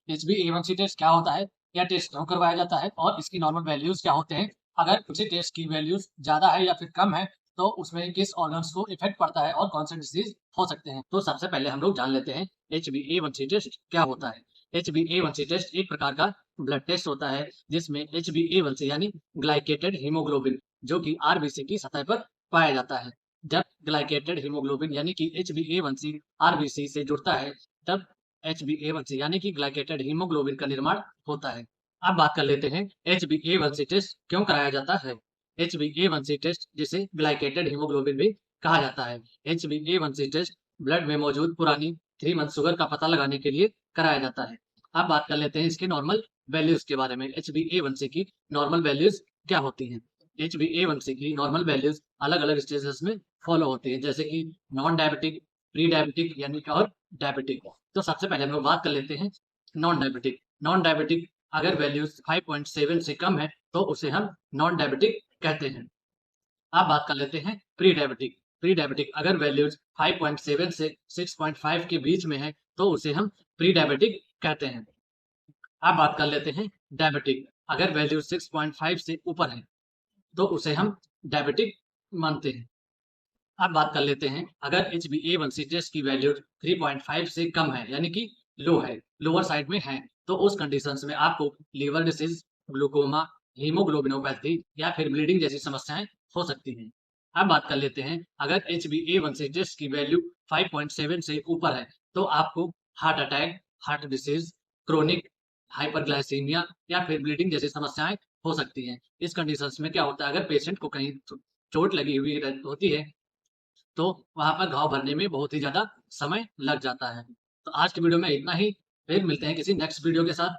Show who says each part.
Speaker 1: HbA1c test क्या होता है, यह टेस्ट क्यों करवाया जाता है और इसकी नॉर्मल वैल्यूज क्या होते हैं। अगर किसी टेस्ट की वैल्यूज ज्यादा है या फिर कम है तो उसमें किस ऑर्गन्स को इफेक्ट पड़ता है और कौन से डिसीज हो सकते हैं। तो सबसे पहले हम लोग जान लेते हैं HbA1c टेस्ट क्या होता है। HbA1c टेस्ट एक प्रकार का ब्लड टेस्ट होता है जिसमें HbA1c यानी ग्लाइकेटेड हीमोग्लोबिन जो कि आरबीसी की सतह पर पाया जाता है। जब ग्लाइकेटेड हीमोग्लोबिन यानी कि HbA1c आरबीसी से जुड़ता है तब HbA1c यानी कि ग्लाइकेटेड हीमोग्लोबिन का निर्माण होता है। अब बात कर लेते हैं HbA1c टेस्ट क्यों कराया जाता है। HbA1c टेस्ट जिसे ग्लाइकेटेड हीमोग्लोबिन भी कहा जाता है। HbA1c टेस्ट ब्लड में मौजूद पुरानी 3 मंथ शुगर का पता लगाने के लिए कराया जाता है। अब बात कर लेते हैं इसके नॉर्मल वैल्यूज के बारे में। HbA1c की नॉर्मल वैल्यूज क्या होती हैं। HbA1c की नॉर्मल वैल्यूज अलग अलग स्टेजेस में फॉलो होती है जैसे कि नॉन डायबिटिक, प्री डायबिटिक यानी कि और डायबिटिक। तो सबसे पहले हम लोग बात कर लेते हैं नॉन डायबिटिक। नॉन डायबिटिक अगर वैल्यूज 5.7 से कम है तो उसे हम नॉन डायबिटिक कहते हैं। अब बात कर लेते हैं प्री डायबिटिक। प्री डायबिटिक अगर वैल्यूज 5.7 से 6.5 के बीच में है तो उसे हम प्री डायबिटिक कहते हैं। अब बात कर लेते हैं डायबिटिक। अगर वैल्यू 6.5 से ऊपर है तो उसे हम डायबिटिक मानते हैं। अब बात कर लेते हैं अगर HbA1c टेस्ट की वैल्यू 3.5 से कम है यानी कि लो है, लोअर साइड में है, तो उस कंडीशंस में आपको लीवर डिसीज, ग्लूकोमा, हीमोग्लोबिनोपैथी या फिर ब्लीडिंग जैसी समस्याएं हो सकती हैं। अब बात कर लेते हैं अगर HbA1c टेस्ट की वैल्यू 5.7 से ऊपर है तो आपको heart attack, heart disease, chronic hyperglycaemia या फिर ब्लीडिंग जैसी समस्याएं हो सकती हैं। इस कंडीशंस में क्या होता है अगर पेशेंट को कहीं चोट लगी हुई होती है तो वहाँ पर घाव भरने में बहुत ही ज़्यादा समय लग जाता है। तो आज की वीडियो में इतना ही, फिर मिलते हैं किसी नेक्स्ट वीडियो के साथ।